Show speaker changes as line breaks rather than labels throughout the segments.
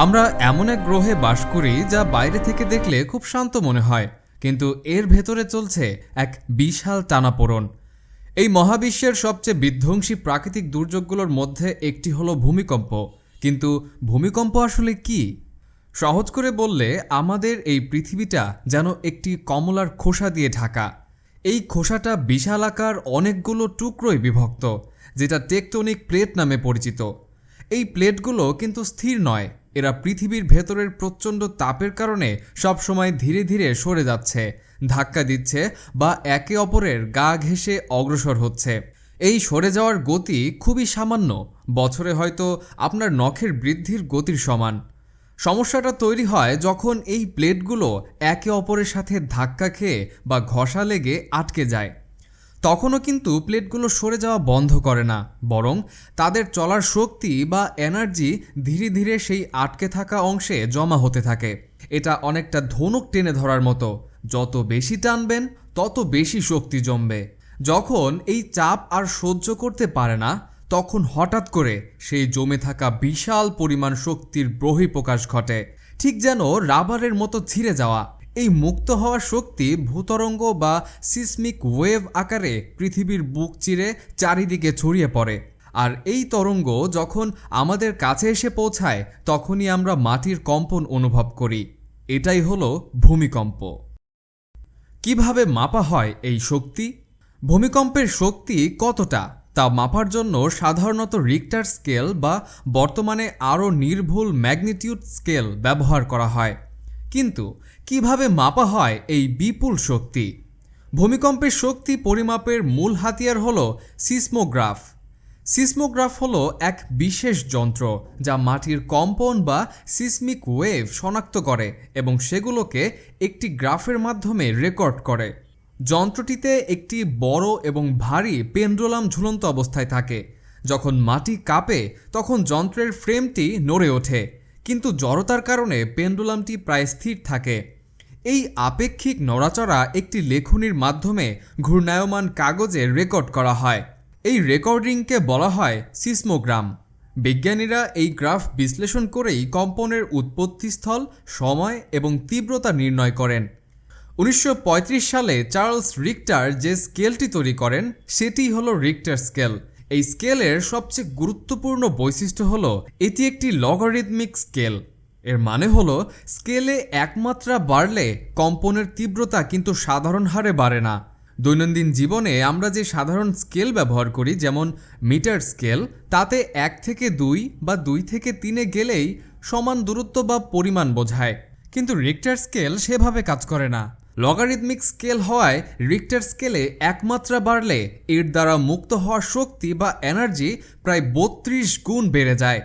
আমরা এমন এক গ্রহে বাস করি যা বাইরে থেকে দেখলে খুব শান্ত মনে হয়, কিন্তু এর ভেতরে চলছে এক বিশাল টানাপোড়েন। এই মহাবিশ্বের সবচেয়ে বিধ্বংসী প্রাকৃতিক দুর্যোগগুলোর মধ্যে একটি হলো ভূমিকম্প। কিন্তু ভূমিকম্প আসলে কি? সহজ করে বললে আমাদের এই পৃথিবীটা যেন একটি কমলার খোসা দিয়ে ঢাকা। এই খোসাটা বিশালাকার অনেকগুলো টুকরোয় বিভক্ত, যেটা টেকটনিক প্লেট নামে পরিচিত। এই প্লেটগুলো কিন্তু স্থির নয়, এরা পৃথিবীর ভেতরের প্রচণ্ড তাপের কারণে সবসময় ধীরে ধীরে সরে যাচ্ছে, ধাক্কা দিচ্ছে বা একে অপরের গা ঘেঁষে অগ্রসর হচ্ছে। এই সরে যাওয়ার গতি খুবই সামান্য, বছরে হয়তো আপনার নখের বৃদ্ধির গতির সমান। সমস্যাটা তৈরি হয় যখন এই প্লেটগুলো একে অপরের সাথে ধাক্কা খেয়ে বা ঘষা লেগে আটকে যায়। তখনও কিন্তু প্লেটগুলো সরে যাওয়া বন্ধ করে না, বরং তাদের চলার শক্তি বা এনার্জি ধীরে ধীরে সেই আটকে থাকা অংশে জমা হতে থাকে। এটা অনেকটা ধনুক টেনে ধরার মতো, যত বেশি টানবেন তত বেশি শক্তি জমবে। যখন এই চাপ আর সহ্য করতে পারে না, তখন হঠাৎ করে সেই জমে থাকা বিশাল পরিমাণ শক্তির বহিঃপ্রকাশ ঘটে, ঠিক যেন রাবারের মতো ছিঁড়ে যাওয়া। এই মুক্ত হওয়ার শক্তি ভূতরঙ্গ বা সিসমিক ওয়েভ আকারে পৃথিবীর বুক চিরে চারিদিকে ছড়িয়ে পড়ে। আর এই তরঙ্গ যখন আমাদের কাছে এসে পৌঁছায়, তখনই আমরা মাটির কম্পন অনুভব করি। এটাই হলো ভূমিকম্প। কিভাবে মাপা হয় এই শক্তি? ভূমিকম্পের শক্তি কতটা তা মাপার জন্য সাধারণত রিক্টার স্কেল বা বর্তমানে আরও নির্ভুল ম্যাগনিটিউড স্কেল ব্যবহার করা হয়। কিন্তু কিভাবে মাপা হয় এই বিপুল শক্তি? ভূমিকম্পের শক্তি পরিমাপের মূল হাতিয়ার হলো সিসমোগ্রাফ। সিসমোগ্রাফ হলো এক বিশেষ যন্ত্র যা মাটির কম্পন বা সিসমিক ওয়েভ শনাক্ত করে এবং সেগুলোকে একটি গ্রাফের মাধ্যমে রেকর্ড করে। যন্ত্রটিতে একটি বড় এবং ভারী পেন্ডুলাম ঝুলন্ত অবস্থায় থাকে। যখন মাটি কাঁপে তখন যন্ত্রের ফ্রেমটি নড়ে ওঠে, কিন্তু জড়তার কারণে পেন্ডুলামটি প্রায় স্থির থাকে। এই আপেক্ষিক নড়াচড়া একটি লেখনির মাধ্যমে ঘূর্ণায়মান কাগজে রেকর্ড করা হয়। এই রেকর্ডিংকে বলা হয় সিসমোগ্রাম। বিজ্ঞানীরা এই গ্রাফ বিশ্লেষণ করেই কম্পনের উৎপত্তিস্থল, সময় এবং তীব্রতা নির্ণয় করেন। 1935 সালে চার্লস রিক্টার যে স্কেলটি তৈরি করেন সেটি হলো রিক্টার স্কেল। এই স্কেলের সবচেয়ে গুরুত্বপূর্ণ বৈশিষ্ট্য হলো এটি একটি লগারিদমিক স্কেল। এর মানে হলো স্কেলে এক মাত্রা বাড়লে কম্পনের তীব্রতা কিন্তু সাধারণ হারে বাড়ে না। দৈনন্দিন জীবনে আমরা যে সাধারণ স্কেল ব্যবহার করি, যেমন মিটার স্কেল, তাতে 1 থেকে 2 বা 2 থেকে 3-এ গেলেই সমান দূরত্ব বা পরিমাণ বোঝায়। কিন্তু রিক্টার স্কেল সেভাবে কাজ করে না। লগারিদমিক স্কেল হওয়ায় রিক্টার স্কেলে এক মাত্রা বাড়লে এর দ্বারা মুক্ত হওয়ার শক্তি বা এনার্জি প্রায় 32 গুণ বেড়ে যায়।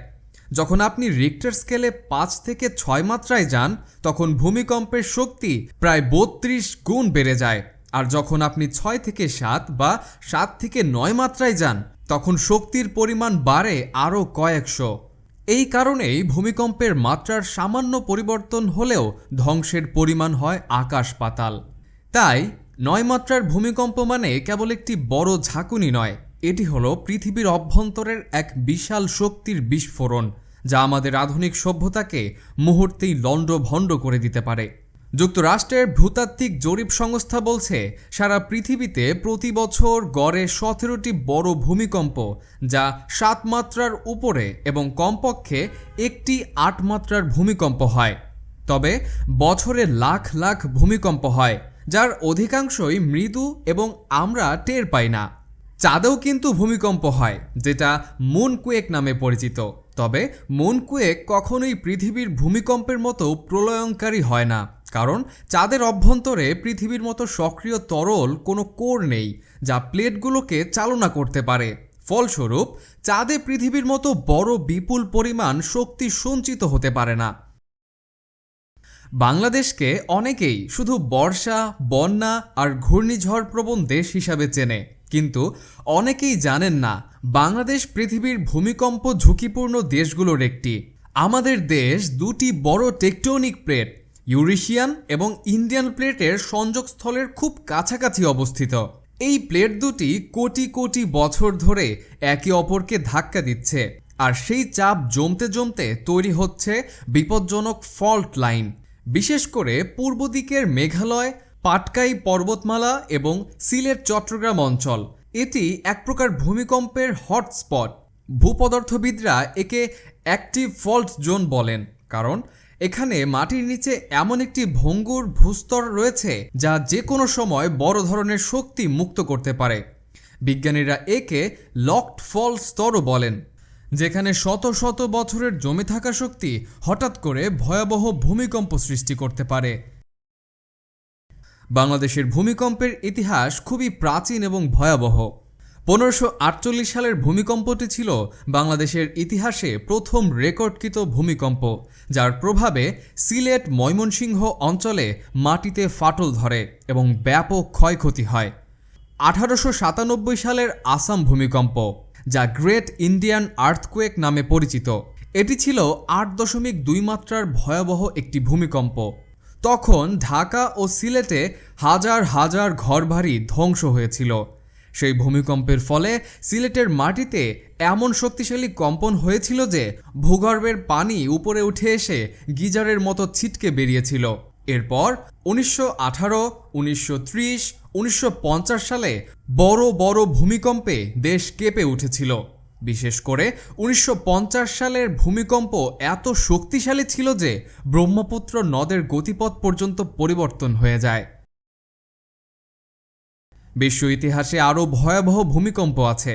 যখন আপনি রিক্টার স্কেলে 5 থেকে 6 মাত্রায় যান, তখন ভূমিকম্পের শক্তি প্রায় 32 গুণ বেড়ে যায়। আর যখন আপনি 6 থেকে 7 বা 7 থেকে 9 মাত্রায় যান, তখন শক্তির পরিমাণ বাড়ে আরও কয়েকশো। এই কারণেই ভূমিকম্পের মাত্রার সামান্য পরিবর্তন হলেও ধ্বংসের পরিমাণ হয় আকাশ পাতাল। তাই 9 মাত্রার ভূমিকম্প মানে কেবল একটি বড় ঝাঁকুনি নয়, এটি হলো পৃথিবীর অভ্যন্তরের এক বিশাল শক্তির বিস্ফোরণ, যা আমাদের আধুনিক সভ্যতাকে মুহূর্তেই লণ্ডভণ্ড করে দিতে পারে। যুক্তরাষ্ট্রের ভূতাত্ত্বিক জরিপ সংস্থা বলছে, সারা পৃথিবীতে প্রতি বছর গড়ে 17টি বড় ভূমিকম্প, যা 7 মাত্রার উপরে এবং কমপক্ষে একটি 8 মাত্রার ভূমিকম্প হয়। তবে বছরে লাখ লাখ ভূমিকম্প হয়, যার অধিকাংশই মৃদু এবং আমরা টের পাই না। চাঁদেও কিন্তু ভূমিকম্প হয়, যেটা মুনকুয়েক নামে পরিচিত। তবে মুনকুয়েক কখনোই পৃথিবীর ভূমিকম্পের মতো প্রলয়ঙ্কারী হয় না, কারণ চাঁদের অভ্যন্তরে পৃথিবীর মতো সক্রিয় তরল কোনো কোর নেই যা প্লেটগুলোকে চালনা করতে পারে। ফলস্বরূপ চাঁদে পৃথিবীর মতো বড় বিপুল পরিমাণ শক্তি সঞ্চিত হতে পারে না। বাংলাদেশকে অনেকেই শুধু বর্ষা, বন্যা আর ঘূর্ণিঝড় প্রবণ দেশ হিসাবে চেনে, কিন্তু অনেকেই জানেন না বাংলাদেশ পৃথিবীর ভূমিকম্প ঝুঁকিপূর্ণ দেশগুলোর একটি। আমাদের দেশ দুটি বড় টেকটনিক প্লেট, ইউরেশিয়ান এবং ইন্ডিয়ান প্লেটের সংযোগস্থলের খুব কাছাকাছি অবস্থিত। এই প্লেট দুটি কোটি কোটি বছর ধরে একে অপরকে ধাক্কা দিচ্ছে, আর সেই চাপ জমতে জমতে তৈরি হচ্ছে বিপজ্জনক ফল্ট লাইন। বিশেষ করে পূর্ব দিকের মেঘালয়, পাটকাই পর্বতমালা এবং সিলেট চট্টগ্রাম অঞ্চল এটি এক প্রকার ভূমিকম্পের হটস্পট। ভূপদার্থবিদরা একে অ্যাক্টিভ ফল্ট জোন বলেন, কারণ এখানে মাটির নিচে এমন একটি ভঙ্গুর ভূস্তর রয়েছে যা যে কোনো সময় বড় ধরনের শক্তি মুক্ত করতে পারে। বিজ্ঞানীরা একে লকড ফল্ট স্তরও বলেন, যেখানে শত শত বছরের জমে থাকা শক্তি হঠাৎ করে ভয়াবহ ভূমিকম্প সৃষ্টি করতে পারে। বাংলাদেশের ভূমিকম্পের ইতিহাস খুবই প্রাচীন এবং ভয়াবহ। 1548 সালের ভূমিকম্পটি ছিল বাংলাদেশের ইতিহাসে প্রথম রেকর্ডকৃত ভূমিকম্প, যার প্রভাবে সিলেট, ময়মনসিংহ অঞ্চলে মাটিতে ফাটল ধরে এবং ব্যাপক ক্ষয়ক্ষতি হয়। 1897 সালের আসাম ভূমিকম্প, যা গ্রেট ইন্ডিয়ান আর্থকোয়েক নামে পরিচিত, এটি ছিল 8.2 মাত্রার ভয়াবহ একটি ভূমিকম্প। তখন ঢাকা ও সিলেটে হাজার হাজার ঘরবাড়ি ধ্বংস হয়েছিল। সেই ভূমিকম্পের ফলে সিলেটের মাটিতে এমন শক্তিশালী কম্পন হয়েছিল যে ভূগর্ভের পানি উপরে উঠে এসে গিজারের মতো ছিটকে বেরিয়েছিল। এরপর 1918, 1930, 1950 সালে বড় বড় ভূমিকম্পে দেশ কেঁপে উঠেছিল। বিশেষ করে 1950 সালের ভূমিকম্প এত শক্তিশালী ছিল যে ব্রহ্মপুত্র নদের গতিপথ পর্যন্ত পরিবর্তন হয়ে যায়। বিশ্ব ইতিহাসে আরও ভয়াবহ ভূমিকম্প আছে।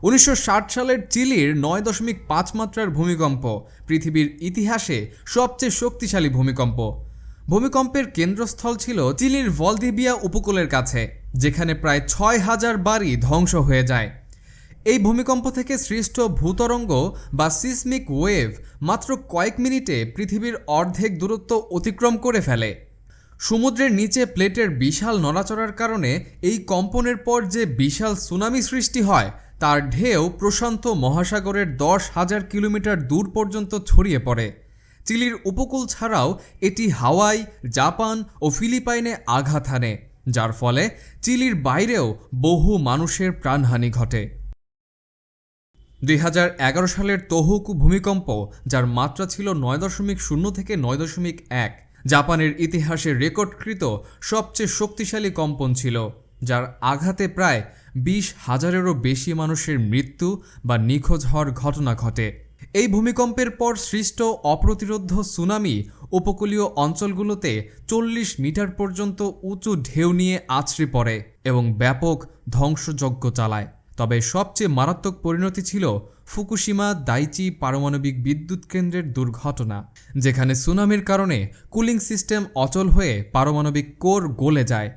1960 সালের চিলির 9.5 মাত্রার ভূমিকম্প পৃথিবীর ইতিহাসে সবচেয়ে শক্তিশালী ভূমিকম্প। ভূমিকম্পের কেন্দ্রস্থল ছিল চিলির ভলদিভিয়া উপকূলের কাছে, যেখানে প্রায় 6000 বাড়ি ধ্বংস হয়ে যায়। এই ভূমিকম্প থেকে সৃষ্ট ভূতরঙ্গ বা সিসমিক ওয়েভ মাত্র কয়েক মিনিটে পৃথিবীর অর্ধেক দূরত্ব অতিক্রম করে ফেলে। সমুদ্রের নিচে প্লেটের বিশাল নড়াচড়ার কারণে এই কম্পনের পর যে বিশাল সুনামি সৃষ্টি হয় তার ঢেউ প্রশান্ত মহাসাগরের 10,000 কিলোমিটার দূর পর্যন্ত ছড়িয়ে পড়ে। চিলির উপকূল ছাড়াও এটি হাওয়াই, জাপান ও ফিলিপাইনে আঘাত হানে, যার ফলে চিলির বাইরেও বহু মানুষের প্রাণহানি ঘটে। 2011 সালের তোহোকু ভূমিকম্প, যার মাত্রা ছিল 9.0 থেকে 9.1, জাপানের ইতিহাসে রেকর্ডকৃত সবচেয়ে শক্তিশালী কম্পন ছিল, যার আঘাতে প্রায় 20,000-এরও বেশি মানুষের মৃত্যু বা নিখোঁজ হওয়ার ঘটনা ঘটে। এই ভূমিকম্পের পর সৃষ্ট অপ্রতিরোধ্য সুনামি উপকূলীয় অঞ্চলগুলোতে 40 মিটার পর্যন্ত উঁচু ঢেউ নিয়ে আছড়ে পড়ে এবং ব্যাপক ধ্বংসযজ্ঞ চালায়। তবে সবচেয়ে মারাত্মক পরিণতি ছিল ফুকুশিমা দাইচি পারমাণবিক বিদ্যুৎ কেন্দ্রের দুর্ঘটনা, যেখানে সুনামির কারণে কুলিং সিস্টেম অচল হয়ে পারমাণবিক কোর গলে যায়,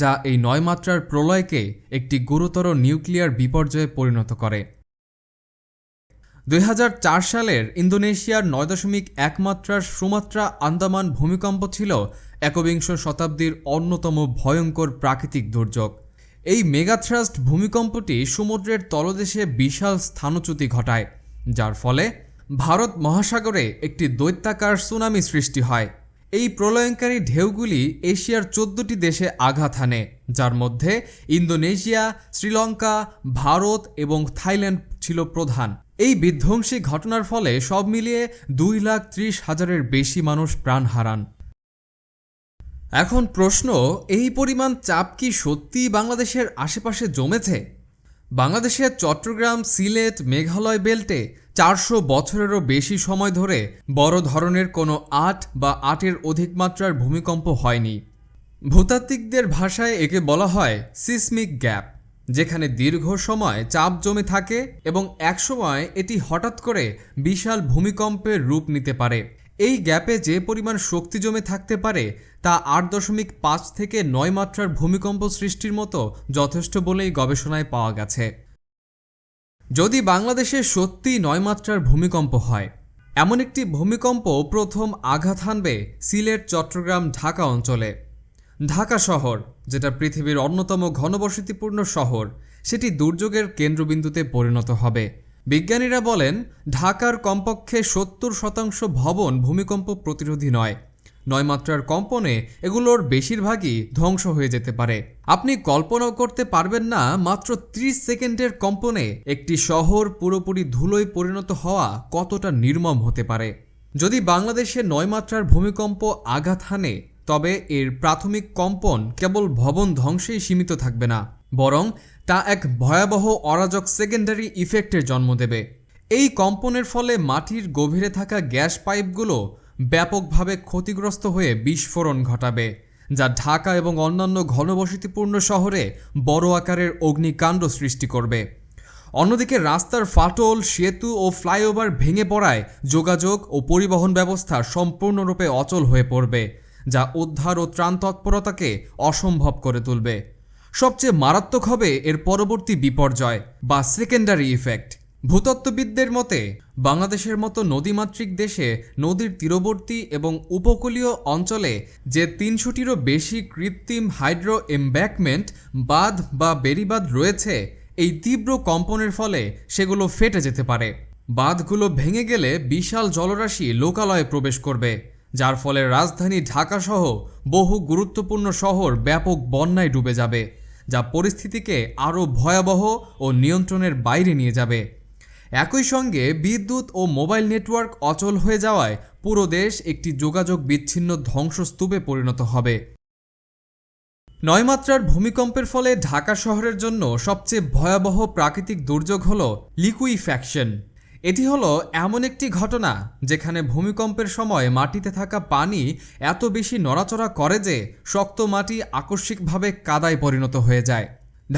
যা এই 9 মাত্রার প্রলয়কে একটি গুরুতর নিউক্লিয়ার বিপর্যয়ে পরিণত করে। 2004 সালের ইন্দোনেশিয়ার 9.1 মাত্রার সুমাত্রা আন্দামান ভূমিকম্প ছিল একবিংশ শতাব্দীর অন্যতম ভয়ঙ্কর প্রাকৃতিক দুর্যোগ। এই মেগাথ্রাস্ট ভূমিকম্পটি সমুদ্রের তলদেশে বিশাল স্থানচ্যুতি ঘটায়, যার ফলে ভারত মহাসাগরে একটি দৈত্যাকার সুনামি সৃষ্টি হয়। এই প্রলয়ঙ্কারী ঢেউগুলি এশিয়ার 14টি দেশে আঘাত হানে, যার মধ্যে ইন্দোনেশিয়া, শ্রীলঙ্কা, ভারত এবং থাইল্যান্ড ছিল প্রধান। এই বিধ্বংসী ঘটনার ফলে সব মিলিয়ে 2,30,000-এর বেশি মানুষ প্রাণ হারান। এখন প্রশ্ন, এই পরিমাণ চাপ কি সত্যিই বাংলাদেশের আশেপাশে জমেছে? বাংলাদেশের চট্টগ্রাম, সিলেট, মেঘালয় বেল্টে 400 বছরেরও বেশি সময় ধরে বড় ধরনের কোনো 8 বা 8-এর অধিক মাত্রার ভূমিকম্প হয়নি। ভূতাত্ত্বিকদের ভাষায় একে বলা হয় সিসমিক গ্যাপ, যেখানে দীর্ঘ সময় চাপ জমে থাকে এবং একসময় এটি হঠাৎ করে বিশাল ভূমিকম্পের রূপ নিতে পারে। এই গ্যাপে যে পরিমাণ শক্তি জমে থাকতে পারে তা 8.5 থেকে 9 মাত্রার ভূমিকম্প সৃষ্টির মতো যথেষ্ট বলেই গবেষণায় পাওয়া গেছে। যদি বাংলাদেশে সত্যি 9 মাত্রার ভূমিকম্প হয়, এমন একটি ভূমিকম্প প্রথম আঘাত হানবে সিলেট, চট্টগ্রাম, ঢাকা অঞ্চলে। ঢাকা শহর, যেটা পৃথিবীর অন্যতম ঘনবসতিপূর্ণ শহর, সেটি দুর্যোগের কেন্দ্রবিন্দুতে পরিণত হবে। বিজ্ঞানীরা বলেন, ঢাকার কমপক্ষে 70% ভবন ভূমিকম্প প্রতিরোধী নয় 9 মাত্রার কম্পনে এগুলোর বেশিরভাগই ধ্বংস হয়ে যেতে পারে। আপনি কল্পনাও করতে পারবেন না মাত্র 30 সেকেন্ডের কম্পনে একটি শহর পুরোপুরি ধুলোয় পরিণত হওয়া কতটা নির্মম হতে পারে। যদি বাংলাদেশে 9 মাত্রার ভূমিকম্প আঘাত হানে, তবে এর প্রাথমিক কম্পন কেবল ভবন ধ্বংসেই সীমিত থাকবে না, বরং তা এক ভয়াবহ অরাজক সেকেন্ডারি ইফেক্টের জন্ম দেবে। এই কম্পনের ফলে মাটির গভীরে থাকা গ্যাস পাইপগুলো ব্যাপকভাবে ক্ষতিগ্রস্ত হয়ে বিস্ফোরণ ঘটাবে, যা ঢাকা এবং অন্যান্য ঘনবসতিপূর্ণ শহরে বড় আকারের অগ্নিকাণ্ড সৃষ্টি করবে। অন্যদিকে রাস্তার ফাটল, সেতু ও ফ্লাইওভার ভেঙে পড়ায় যোগাযোগ ও পরিবহন ব্যবস্থা সম্পূর্ণরূপে অচল হয়ে পড়বে, যা উদ্ধার ও ত্রাণ তৎপরতাকে অসম্ভব করে তুলবে। সবচেয়ে মারাত্মক হবে এর পরবর্তী বিপর্যয় বা সেকেন্ডারি ইফেক্ট। ভূতত্ত্ববিদদের মতে বাংলাদেশের মতো নদীমাতৃক দেশে নদীর তীরবর্তী এবং উপকূলীয় অঞ্চলে যে 300টিরও বেশি কৃত্রিম হাইড্রো এমব্যাঙ্কমেন্ট, বাঁধ বা বেড়িবাঁধ রয়েছে, এই তীব্র কম্পনের ফলে সেগুলো ফেটে যেতে পারে। বাঁধগুলো ভেঙে গেলে বিশাল জলরাশি লোকালয়ে প্রবেশ করবে, যার ফলে রাজধানী ঢাকাসহ বহু গুরুত্বপূর্ণ শহর ব্যাপক বন্যায় ডুবে যাবে, যা পরিস্থিতিকে আরও ভয়াবহ ও নিয়ন্ত্রণের বাইরে নিয়ে যাবে। একই সঙ্গে বিদ্যুৎ ও মোবাইল নেটওয়ার্ক অচল হয়ে যাওয়ায় পুরো দেশ একটি যোগাযোগ বিচ্ছিন্ন ধ্বংসস্তূপে পরিণত হবে। 9 মাত্রার ভূমিকম্পের ফলে ঢাকা শহরের জন্য সবচেয়ে ভয়াবহ প্রাকৃতিক দুর্যোগ হল লিকুইফ্যাকশন। এটি হলো এমন একটি ঘটনা যেখানে ভূমিকম্পের সময় মাটিতে থাকা পানি এত বেশি নড়াচড়া করে যে শক্ত মাটি আকস্মিকভাবে কাদায় পরিণত হয়ে যায়।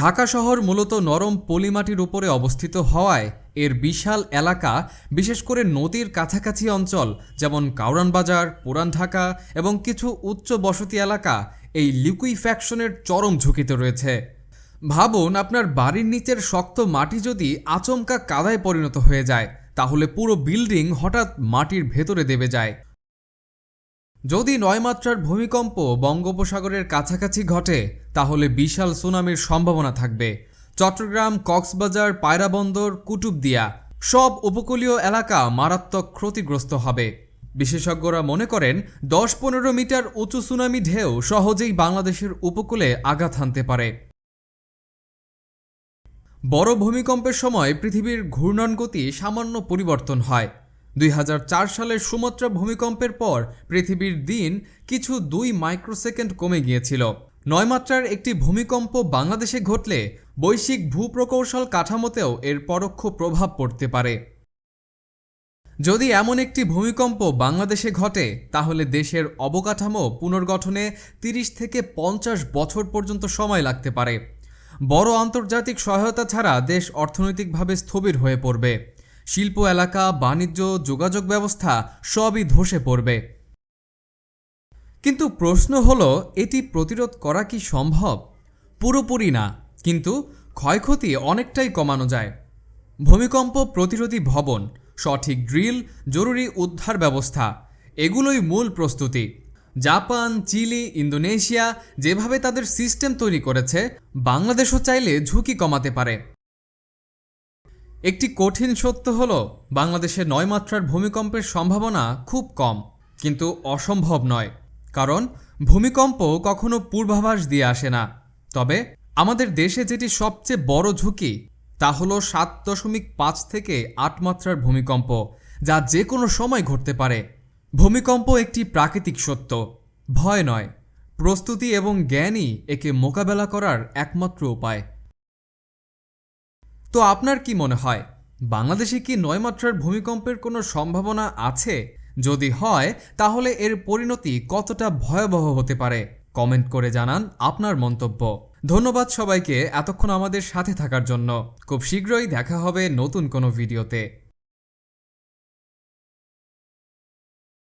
ঢাকা শহর মূলত নরম পলিমাটির উপরে অবস্থিত হওয়ায় এর বিশাল এলাকা, বিশেষ করে নদীর কাছাকাছি অঞ্চল যেমন কাউরান বাজার, পুরান ঢাকা এবং কিছু উচ্চ বসতি এলাকা এই লিকুইফ্যাকশনের চরম ঝুঁকিতে রয়েছে। ভাবুন, আপনার বাড়ির নিচের শক্ত মাটি যদি আচমকা কাদায় পরিণত হয়ে যায়, তাহলে পুরো বিল্ডিং হঠাৎ মাটির ভেতরে দেবে যায়। যদি 9 মাত্রার ভূমিকম্প বঙ্গোপসাগরের কাছাকাছি ঘটে, তাহলে বিশাল সুনামির সম্ভাবনা থাকবে। চট্টগ্রাম, কক্সবাজার, পায়রা বন্দর, কুতুবদিয়া সব উপকূলীয় এলাকা মারাত্মক ক্ষতিগ্রস্ত হবে। বিশেষজ্ঞরা মনে করেন 10-15 মিটার উঁচু সুনামি ঢেউ সহজেই বাংলাদেশের উপকূলে আঘাত হানতে পারে। বড় ভূমিকম্পের সময় পৃথিবীর ঘূর্ণন গতি সামান্য পরিবর্তন হয়। 2004 সালের সুমাত্রা ভূমিকম্পের পর পৃথিবীর দিন কিছু 2 মাইক্রোসেকেন্ড কমে গিয়েছিল। 9 মাত্রার একটি ভূমিকম্প বাংলাদেশে ঘটলে বৈশ্বিক ভূপ্রকৌশল কাঠামোতেও এর পরোক্ষ প্রভাব পড়তে পারে। যদি এমন একটি ভূমিকম্প বাংলাদেশে ঘটে, তাহলে দেশের অবকাঠামো পুনর্গঠনে 30 থেকে 50 বছর পর্যন্ত সময় লাগতে পারে। বড় আন্তর্জাতিক সহায়তা ছাড়া দেশ অর্থনৈতিকভাবে স্থবির হয়ে পড়বে। শিল্প এলাকা, বাণিজ্য, যোগাযোগ ব্যবস্থা সবই ধসে পড়বে। কিন্তু প্রশ্ন হলো, এটি প্রতিরোধ করা কি সম্ভব? পুরোপুরি না, কিন্তু ক্ষয়ক্ষতি অনেকটাই কমানো যায়। ভূমিকম্প প্রতিরোধী ভবন, সঠিক ড্রিল, জরুরি উদ্ধার ব্যবস্থা এগুলোই মূল প্রস্তুতি। জাপান, চিলি, ইন্দোনেশিয়া যেভাবে তাদের সিস্টেম তৈরি করেছে, বাংলাদেশও চাইলে ঝুঁকি কমাতে পারে। একটি কঠিন সত্য হলো, বাংলাদেশে 9 মাত্রার ভূমিকম্পের সম্ভাবনা খুব কম, কিন্তু অসম্ভব নয়। কারণ ভূমিকম্প কখনো পূর্বাভাস দিয়ে আসে না। তবে আমাদের দেশে যেটি সবচেয়ে বড় ঝুঁকি, তা হলো 7.5 থেকে 8 মাত্রার ভূমিকম্প, যা যে কোনো সময় ঘটতে পারে। ভূমিকম্প একটি প্রাকৃতিক সত্য, ভয় নয়। প্রস্তুতি এবং জ্ঞানই একে মোকাবেলা করার একমাত্র উপায়। তো আপনার কি মনে হয়, বাংলাদেশে কি 9 মাত্রার ভূমিকম্পের কোনো সম্ভাবনা আছে? যদি হয়, তাহলে এর পরিণতি কতটা ভয়াবহ হতে পারে? কমেন্ট করে জানান আপনার মন্তব্য। ধন্যবাদ সবাইকে এতক্ষণ আমাদের সাথে থাকার জন্য। খুব শীঘ্রই দেখা হবে নতুন কোনো ভিডিওতে।